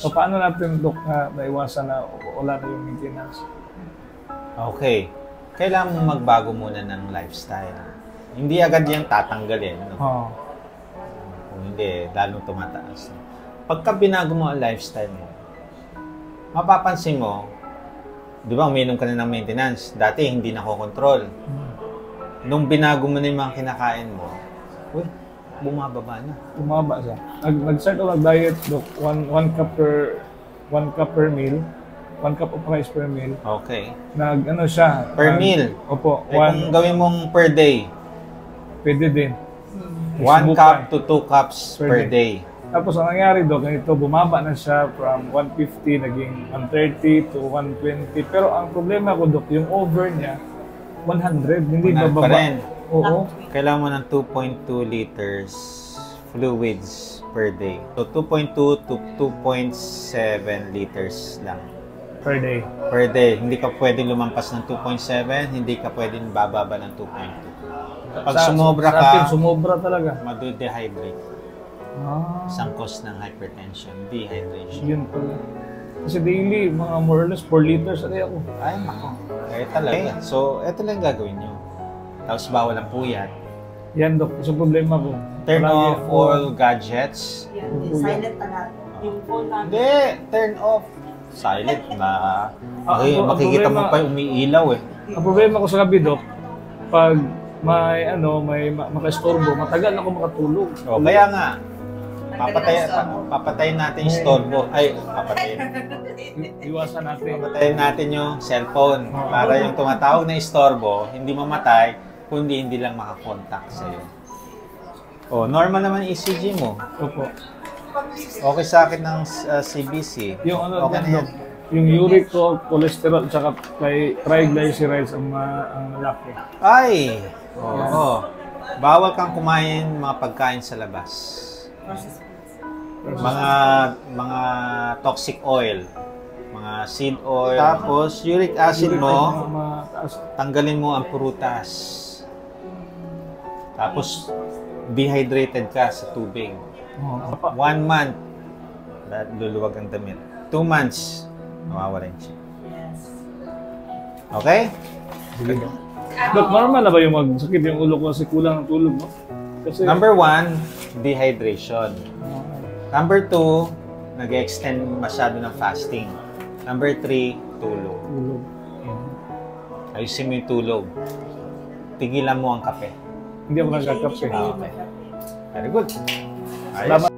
So, paano natin, Dok, na naiwasan na wala na yung maintenance? Okay. Kailangan mong magbago muna ng lifestyle. Hindi agad yan tatanggalin. No? Oo. Kung hindi, lalong tumataas. Pagka binago mo ang lifestyle mo, mapapansin mo, di ba, uminom ka na ng maintenance. Dati, hindi nakokontrol. Nung binago mo na yung mga kinakain mo, uy, bumababa na. Bumaba siya. Nag-start ako mag-diet, Dok. One cup per meal. 1 cup of rice per meal. Okay. Ano siya? Per meal? Opo. Kung gawin mong per day? Pwede din. 1 cup to 2 cups per day. Tapos ang nangyari, Dok, ganito, bumaba na siya from 150, naging 130 to 120. Pero ang problema ko, Dok, yung over niya, 100, hindi bababa. Pa rin. Oo. Kailangan mo ng 2.2 liters fluids per day. So, 2.2 to 2.7 liters lang. Per day. Per day. Hindi ka pwede lumampas ng 2.7, hindi ka pwede bababa ng 2.2. Pag sumobra ka, sa atin, sumobra talaga. madu-dehydrate. Ah, Isang cause ng hypertension, dehydration. yun pala. Kasi daily, mga more or less 4 liters alay ako. Ay, nako. Eh, talaga. So, eto lang gagawin nyo. Tapos bawal ang puyat. Yan, Dok. Sa problema ko. Turn palagi off ako- all gadgets. Yan, silent na natin. Yung phone namin. Hindi, turn off. Silent na. Okay, ang makikita mo problema- pa yung umiilaw eh. Ang problema ko sa gabi, Dok, pag may maka-istorbo, matagal ako makatulog. O, kaya nga, papatayin natin yung storbo. Ay, papatayin. Iwasan natin. Papatayin natin yung cellphone para yung tumatawag na istorbo, hindi mamatay, kundi hindi lang makakontakt sa'yo. O, normal naman ECG mo. Opo. Okay sa akin ng CBC. Yung ano, Okay na yan, yan. Dok, yung uric ko, cholesterol, tsaka triglycerides ang laki. Ay! Oo. Bawal kang kumain mga pagkain sa labas. Mga toxic oil, mga seed oil. Tapos uric acid mo, Mataas. tanggalin mo ang prutas. Tapos dehydrated ka sa tubig. Oo. 1 month, luluwag ang damit. 2 months, mawawala yung siya. Yes. Okay? Sige, Dok. Dok, normal na ba yung magsakit yung ulo ko kasi kulang ng tulog, no? Kasi, Number 1, dehydration. Number 2, nag-extend masyado ng fasting. Number 3, tulog. tulog. Ayusin mo yung tulog. Tigilan mo ang kape. Hindi ako nagkakape. Okay. Very good. Ayos. Salamat.